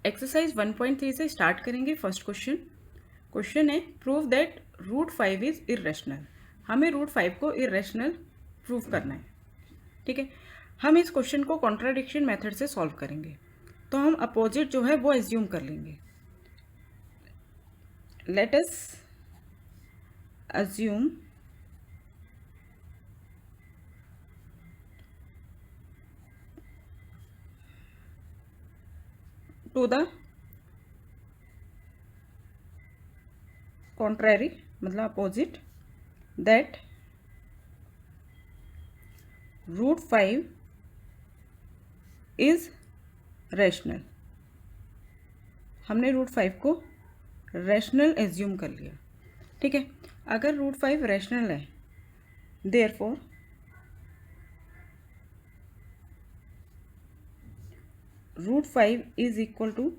Exercise 1.3 से start करेंगे। First question है प्रूव दैट √5 इज इरेशनल। हमें √5 को इरेशनल प्रूव करना है। ठीक है, हम इस क्वेश्चन को कॉन्ट्राडिक्शन मेथड से सॉल्व करेंगे। तो हम अपोजिट जो है वो एज्यूम कर लेंगे। Let us assume to the contrary मतलब अपोजिट दैट √5 इज रैशनल। हमने √5 को रैशनल एज्यूम कर लिया। ठीक है, अगर √5 रैशनल है therefore √5 is equal to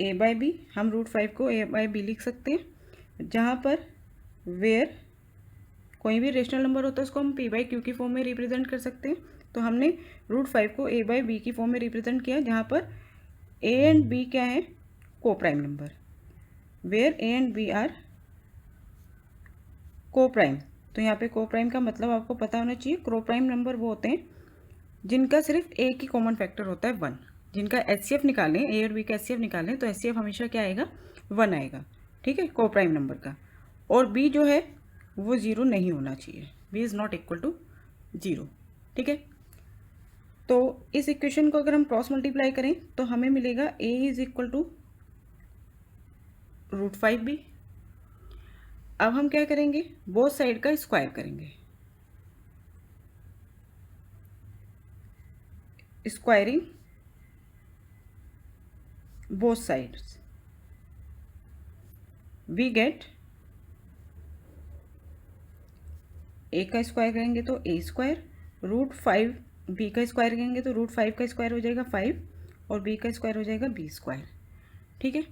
a/b। हम √5 को a/b लिख सकते हैं, जहाँ पर वेयर कोई भी रेशनल नंबर होता है उसको हम p/q की फॉर्म में रिप्रेजेंट कर सकते हैं। तो हमने √5 को a/b की फॉर्म में रिप्रेजेंट किया, जहाँ पर a एंड b क्या है, coprime number. Where a and b are coprime. तो यहाँ पे को प्राइम का मतलब आपको पता होना चाहिए। को प्राइम नंबर वो होते हैं जिनका सिर्फ a की कॉमन फैक्टर होता है 1। जिनका HCF निकालें, a और b का HCF निकालें तो HCF हमेशा क्या आएगा, 1 आएगा। ठीक है, को प्राइम नंबर का। और b जो है वो 0 नहीं होना चाहिए, b is not equal to 0। ठीक है, तो इस इक्वेशन को अगर हम क्रॉस मल्टीप्लाई करें तो हमें मिलेगा a is equal to √5b। अब हम क्या करेंगे, बोथ साइड का स्क्वायर करेंगे। Squaring both sides we get a का स्क्वायर करेंगे तो a², √5 b का स्क्वायर करेंगे तो √5 का स्क्वायर हो जाएगा 5 और b का स्क्वायर हो जाएगा b²। ठीक है,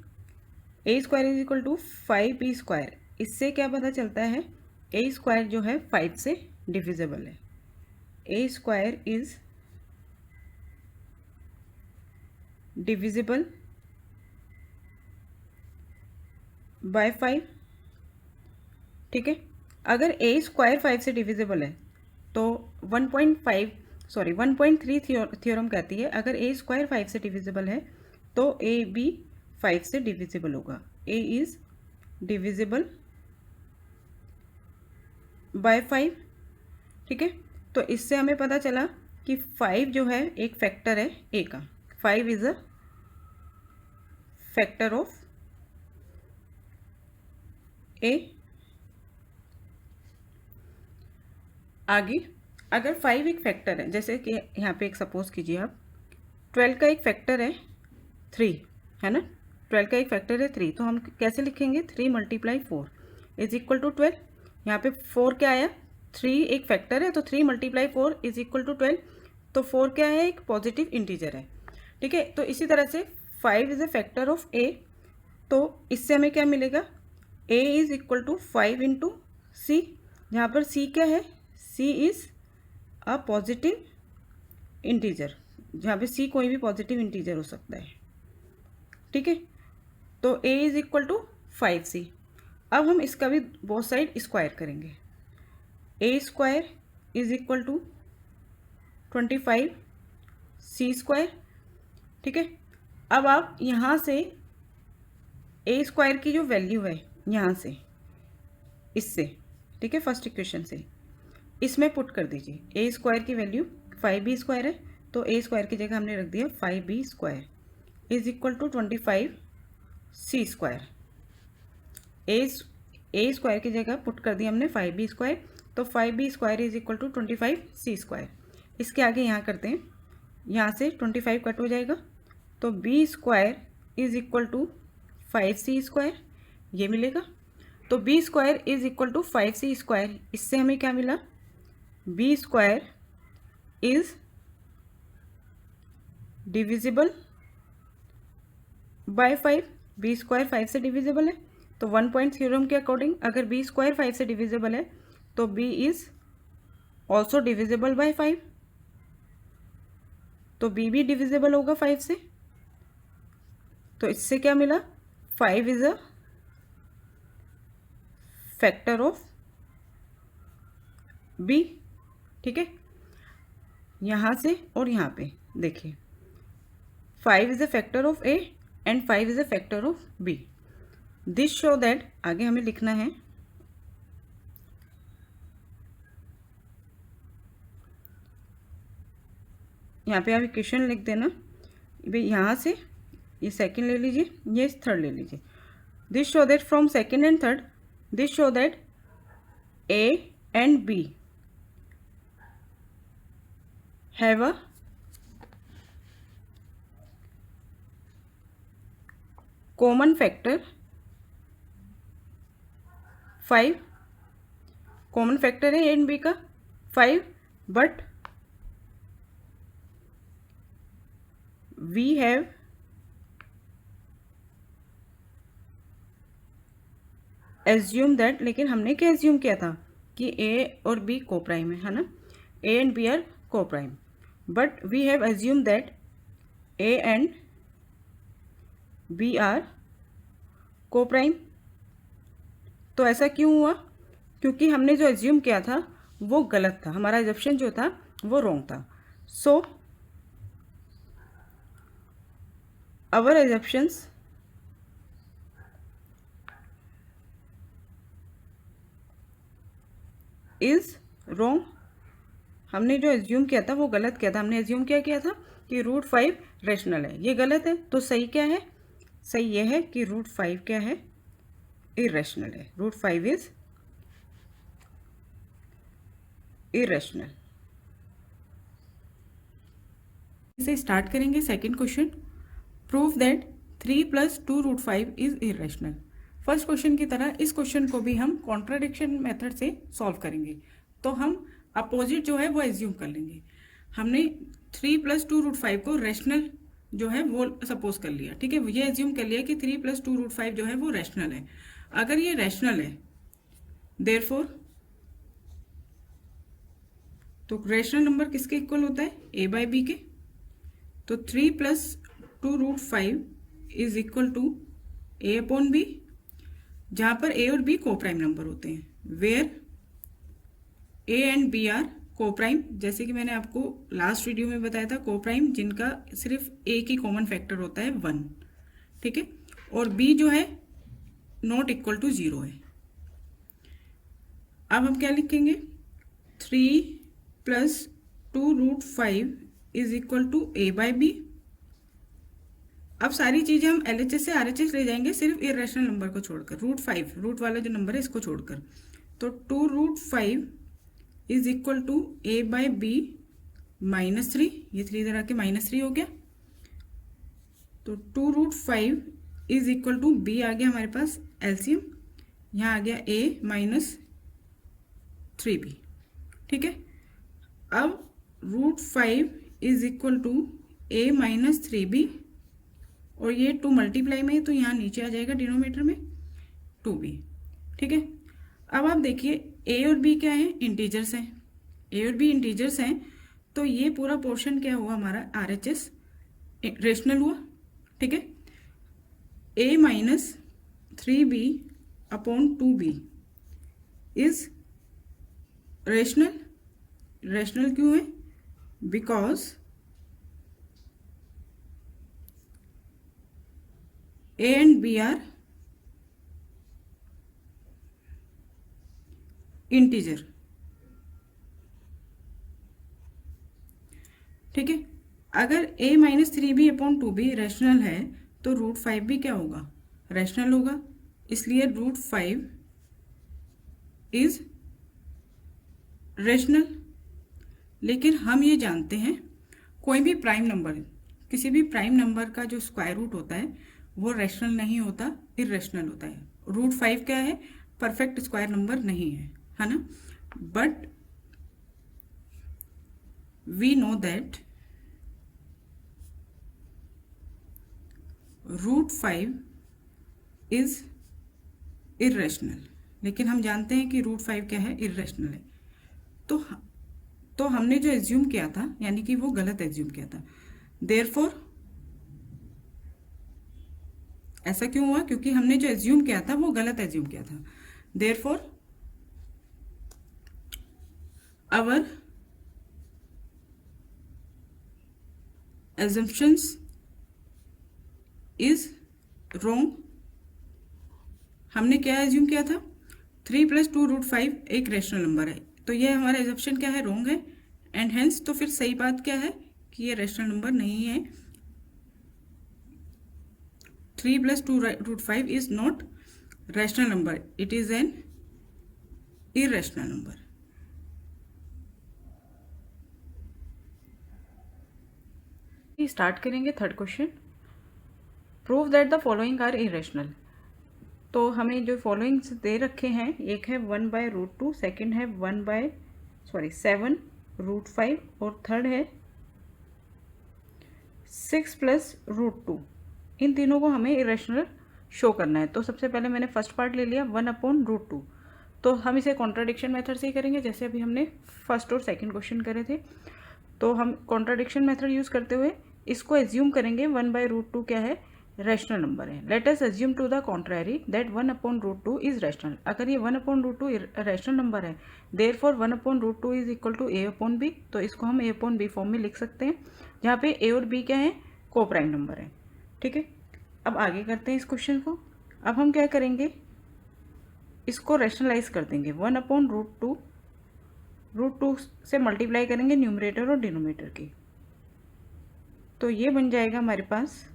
a² is equal to 5b²। इससे क्या पता चलता है, a² जो है 5 से डिविजिबल है। a² is divisible by 5। ठीक है, अगर a² 5 से डिविजिबल है तो 1.3 थ्योरम कहती है अगर a² 5 से डिविजिबल है तो ab 5 से डिविजिबल होगा। a is divisible by 5। ठीक है, तो इससे हमें पता चला कि 5 जो है एक फैक्टर है a का। 5 is a factor of a। आगे अगर 5 एक फैक्टर है, जैसे कि यहाँ पे एक सपोज कीजिए आप 12 का एक फैक्टर है 3, है ना। 12 का एक फैक्टर है 3, तो हम कैसे लिखेंगे, 3 × 4 इज इक्वल टू 12। यहाँ पे 4 क्या आया, 3 एक फैक्टर है तो 3 × 4 इज इक्वल टू 12। तो 4 क्या है, एक पॉजिटिव इंटीजर है। ठीक है, तो इसी तरह से 5 is a factor of a। तो इससे हमें क्या मिलेगा, a is equal to 5 × c, जहाँ पर c क्या है, c is a positive integer, जहाँ पे c कोई भी पॉजिटिव इंटीजर हो सकता है। ठीक है, तो a is equal to 5c। अब हम इसका भी बोथ साइड स्क्वायर करेंगे। a² is equal to 25c²। ठीक है, अब आप यहाँ से a² की जो वैल्यू है यहाँ से इससे, ठीक है, फर्स्ट इक्वेशन से इसमें पुट कर दीजिए। a² की वैल्यू 5b² है तो a² की जगह हमने रख दिया 5b² is equal to 25c²। a² की जगह पुट कर दिया हमने 5b², तो 5b² is equal to 25c²। इसके आगे यहाँ करते हैं, यहाँ से 25 कट हो जाएगा तो b² is equal to 5c², ये मिलेगा। तो b² is equal to 5c²। इससे हमें क्या मिला, b² is divisible by 5। b² 5 से डिविजिबल है, तो 1 पॉइंट थ्योरम के अकॉर्डिंग अगर b² 5 से डिविजिबल है तो b is also divisible by 5। तो b भी डिविजिबल होगा 5 से। तो इससे क्या मिला, 5 is a factor of B. ठीक है, यहाँ से और यहाँ पे देखिए 5 is a factor of A and 5 is a factor of B. This show that, आगे हमें लिखना है यहाँ पे आप इक्वेशन लिख देना भाई, यहाँ से ये सेकंड ले लीजिए, ये थर्ड ले लीजिए। This show that from second and third, this show that A and B have a common factor 5। Common factor है ए एंड बी का 5, but we have assume that, लेकिन हमने क्या एज्यूम किया था कि ए और बी को प्राइम है ना, A and B are coprime, but we have assume that A and B are coprime. तो ऐसा क्यों हुआ, क्योंकि हमने जो एज्यूम किया था वो गलत था, हमारा एजप्शन जो था वो रॉन्ग था। So our assumptions is wrong. हमने जो एज्यूम किया था वो गलत किया था। हमने एज्यूम क्या किया था कि रूट 5 रेशनल है, ये गलत है। तो सही क्या है, सही ये है कि रूट 5 क्या है, इरेशनल है। Root 5 is irrational. इसे स्टार्ट करेंगे second question, prove that 3 + 2 root 5 is irrational. First question की तरह इस क्वेश्चन को भी हम कॉन्ट्राडिक्शन मेथड से सॉल्व करेंगे। तो हम अपोजिट जो है वो एज्यूम कर लेंगे। हमने 3 + 2 रूट 5 को रेशनल जो है वो सपोज कर लिया, ठीक है, ये एज्यूम कर लिया कि 3 + 2 रूट 5 जो है वो रेशनल है। अगर ये रेशनल है, देयरफॉर तो रेशनल नंबर किसके इक्वल होता है, a/b के। तो 3 + 2 root 5 is equal to a/b, जहां पर a और b को प्राइम नंबर होते हैं, where a and b are coprime. जैसे कि मैंने आपको लास्ट वीडियो में बताया था, को प्राइम जिनका सिर्फ a की कॉमन फैक्टर होता है 1, ठीक है, और b जो है नॉट इक्वल टू 0 है। अब हम क्या लिखेंगे, 3 + 2 root 5 is equal to a/b। अब सारी चीजें हम LHS से RHS ले जाएंगे, सिर्फ इरेशनल नंबर को छोड़कर, रूट 5 रूट वाला जो नंबर है इसको छोड़कर। तो 2 root 5 is equal to a/b -3, ये 3 इधर आके -3 हो गया। तो 2 root 5 is equal to b आ गया हमारे पास एलसीएम, यहाँ आ गया a -3b, ठीक है। अब root 5 is equal to a -3b, और ये 2 मल्टीप्लाई में है तो यहाँ नीचे आ जाएगा डिनोमीटर में 2b, ठीक है। अब आप देखिए a और b क्या है, इंटीजर्स हैं, a और b इंटीजर्स हैं, तो ये पूरा पोर्शन क्या हुआ हमारा RHS रेशनल हुआ, ठीक है। a -3b upon 2b is rational. Rational क्यों है, because a and b are integer, ठीक है। अगर a -3b upon 2b rational है तो रूट 5 भी क्या होगा, रेशनल होगा। इसलिए रूट 5 इज रेशनल। लेकिन हम ये जानते हैं कोई भी प्राइम नंबर, किसी भी प्राइम नंबर का जो स्क्वायर रूट होता है वो रेशनल नहीं होता, इरेशनल होता है। रूट 5 क्या है, परफेक्ट स्क्वायर नंबर नहीं है ना। But we know that root 5 is irrational, लेकिन हम जानते हैं कि रूट 5 क्या है, इरेशनल है। तो हमने जो एज्यूम किया था यानी कि वो गलत एज्यूम किया था। देयरफॉर ऐसा क्यों हुआ? क्योंकि हमने जो एज्यूम किया था वो गलत एज्यूम किया था। Therefore our assumptions is wrong। हमने क्या एज्यूम किया था? 3 + 2√5 एक रेशनल नंबर है, तो ये हमारा एजम्पशन क्या है? रॉन्ग है। एंड हेंस तो फिर सही बात क्या है कि ये रेशनल नंबर नहीं है। 3 + 2√5 is not rational number, it is an irrational number. Start करेंगे third question. Prove that the following are irrational. तो हमें जो फॉलोइंग्स दे रखे हैं, एक है 1/√2, सेकेंड है 7√5 और थर्ड है 6 + √2। इन तीनों को हमें इरेशनल शो करना है। तो सबसे पहले मैंने फर्स्ट पार्ट ले लिया 1/√2। तो हम इसे कॉन्ट्राडिक्शन मेथड से ही करेंगे, जैसे अभी हमने फर्स्ट और सेकंड क्वेश्चन करे थे। तो हम कॉन्ट्राडिक्शन मेथड यूज़ करते हुए इसको एज्यूम करेंगे 1/√2 क्या है? रैशनल नंबर है। Let us assume to the contrary that 1/√2 is rational. अगर ये 1/√2 रैशनल नंबर है, therefore 1/√2 is equal to a/b। तो इसको हम a/b फॉर्म में लिख सकते हैं, जहाँ पे a और b क्या है? को प्राइम नंबर है। ठीक है, अब आगे करते हैं इस क्वेश्चन को। अब हम क्या करेंगे? इसको रैशनलाइज कर देंगे। 1/√2 से मल्टीप्लाई करेंगे न्यूमरेटर और डिनोमिनेटर की, तो ये बन जाएगा हमारे पास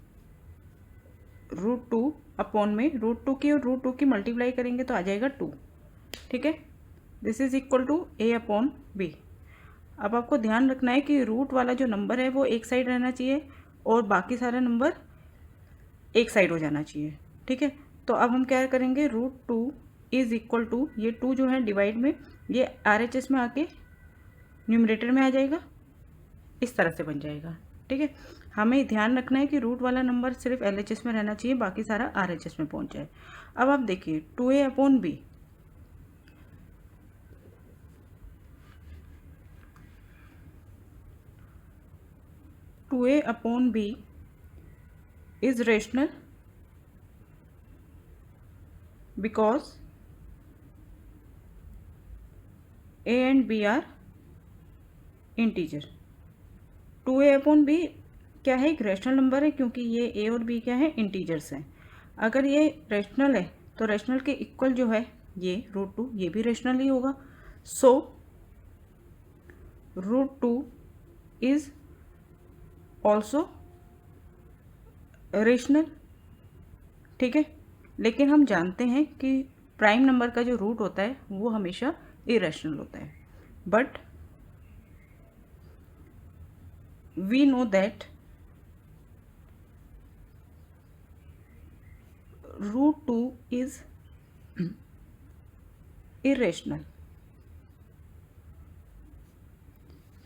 √2 अपॉन में √2 की और √2 की मल्टीप्लाई करेंगे तो आ जाएगा 2। ठीक है, this is equal to a/b। अब आपको ध्यान रखना है कि रूट वाला जो नंबर है वो एक साइड रहना चाहिए और बाकी सारा नंबर एक साइड हो जाना चाहिए। ठीक है, तो अब हम क्या करेंगे? √2 इज इक्वल टू, ये 2 जो है डिवाइड में, ये RHS में आके न्यूमरेटर में आ जाएगा, इस तरह से बन जाएगा। ठीक है, हमें ध्यान रखना है कि रूट वाला नंबर सिर्फ LHS में रहना चाहिए, बाकी सारा RHS में पहुंच जाए। अब आप देखिए 2a/b, is rational because a and b are integer। 2a/b क्या है? एक रैशनल नंबर है, क्योंकि ये a और b क्या है? इंटीजर्स हैं। अगर ये रैशनल है तो रैशनल के इक्वल जो है ये √2, ये भी रैशनल ही होगा। सो √2 इज ऑल्सो रेशनल। ठीक है, लेकिन हम जानते हैं कि प्राइम नंबर का जो रूट होता है वो हमेशा इरेशनल होता है। But we know that √2 is irrational.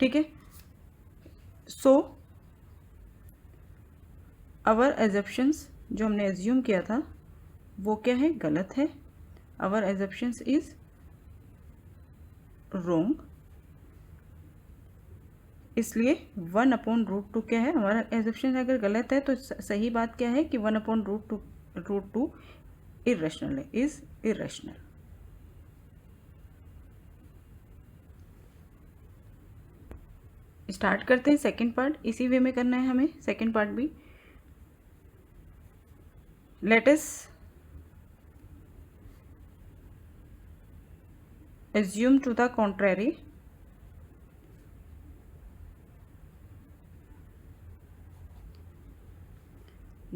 ठीक है, सो आवर एजप्शंस, जो हमने एज्यूम किया था वो क्या है? गलत है। आवर एजप्शंस इज रोंग, इसलिए 1/√2 क्या है? हमारा एजप्शन अगर गलत है तो सही बात क्या है कि 1/√2 इरेशनल है, इज इरेशनल। स्टार्ट करते हैं सेकंड पार्ट। इसी वे में करना है हमें सेकंड पार्ट भी। Let us assume to the contrary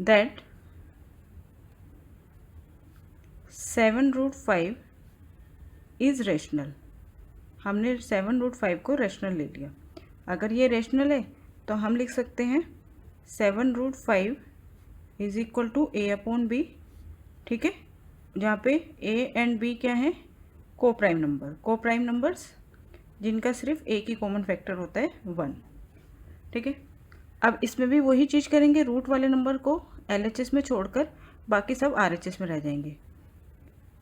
that 7√5 is rational. हमने 7√5 को रैशनल ले लिया। अगर ये रैशनल है तो हम लिख सकते हैं 7√5 इज इक्वल टू a/b। ठीक है, जहाँ पे a एंड b क्या है? Coprime number. को प्राइम नंबर्स जिनका सिर्फ एक ही कॉमन फैक्टर होता है 1। ठीक है, अब इसमें भी वही चीज़ करेंगे, रूट वाले नंबर को LHS में छोड़कर बाकी सब RHS में रह जाएंगे।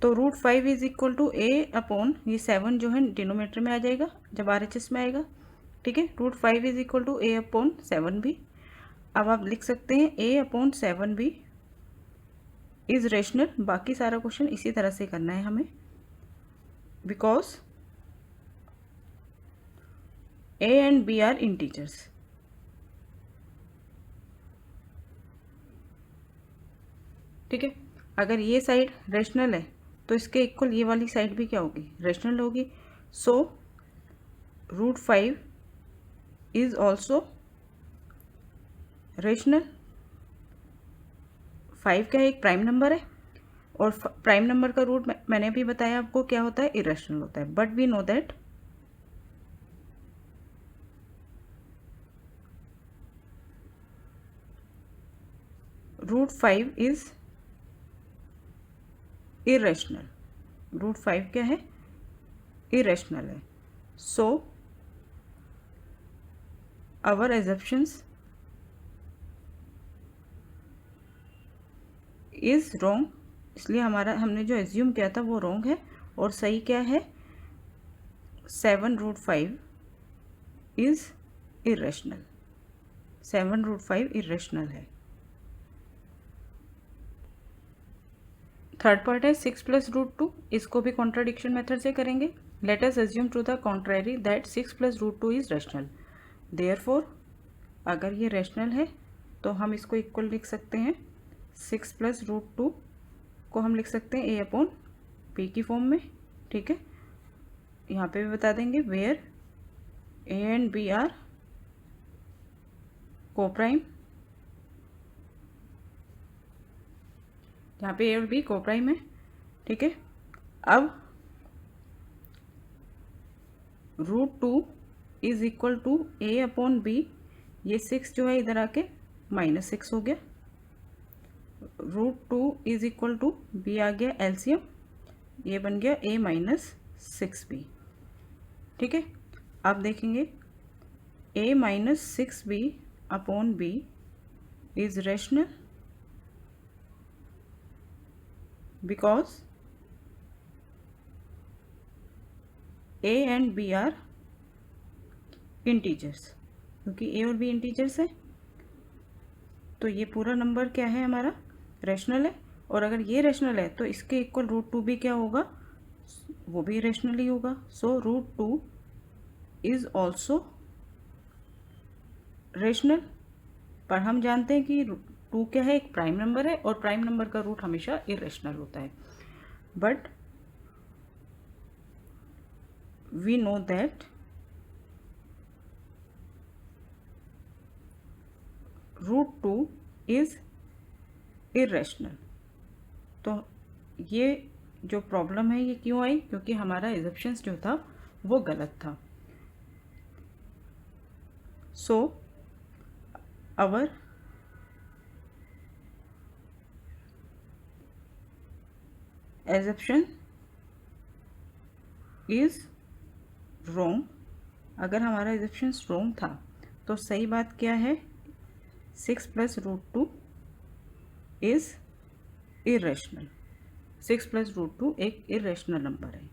तो √5 इज इक्वल टू a/, ये 7 जो है डिनोमिनेटर में आ जाएगा जब RHS में आएगा। ठीक है, √5 इज इक्वल टू a/7 भी। अब आप लिख सकते हैं a/7 भी इज़ रेशनल। बाकी सारा क्वेश्चन इसी तरह से करना है हमें, because a and b are integers. ठीक है, अगर ये साइड रेशनल है तो इसके इक्वल ये वाली साइड भी क्या होगी, रेशनल होगी। सो √5 इज ऑल्सो रेशनल। 5 क्या है, एक प्राइम नंबर है, और प्राइम नंबर का रूट मैंने भी बताया आपको क्या होता है, इरेशनल होता है। But we know that √5 is irrational. √5 क्या है, इरेशनल है। So our assumptions is wrong, इसलिए हमने जो एज्यूम किया था वो रॉन्ग है। और सही क्या है, 7√5 इज इरेशनल। 7√5 इरेशनल है। थर्ड पार्ट है 6 + √2, इसको भी कॉन्ट्राडिक्शन मेथड से करेंगे। Let us assume to the contrary that 6 + √2 is rational. Therefore अगर ये रेशनल है तो हम इसको इक्वल लिख सकते हैं, 6 + √2 को हम लिख सकते हैं a/p की फॉर्म में। ठीक है, यहाँ पे भी बता देंगे where a and b are coprime. यहाँ पे a और b कोप्राइम है। ठीक है, अब √2 इज इक्वल टू a/b, ये 6 जो है इधर आके -6 हो गया। √2 इज इक्वल टू b आ गया एलसीएम, ये बन गया a - 6b। ठीक है, अब देखेंगे a - 6b/b is rational because a and b are integers. क्योंकि a और b इंटीजर्स है तो ये पूरा नंबर क्या है हमारा, रेशनल है। और अगर ये रेशनल है तो इसके इक्वल √2 भी क्या होगा, वो भी रेशनल ही होगा। सो √2 इज ऑल्सो रेशनल। पर हम जानते हैं कि 2 क्या है, एक प्राइम नंबर है, और प्राइम नंबर का रूट हमेशा इरेशनल होता है। But we know that √2 is irrational. तो ये जो प्रॉब्लम है ये क्यों आई, क्योंकि हमारा एजम्पशंस जो था वो गलत था। So our assumption is wrong. अगर हमारा एजम्पशंस रॉन्ग था तो सही बात क्या है, 6 + √2 इज इरेशनल। 6 + √2 एक इरेशनल नंबर है।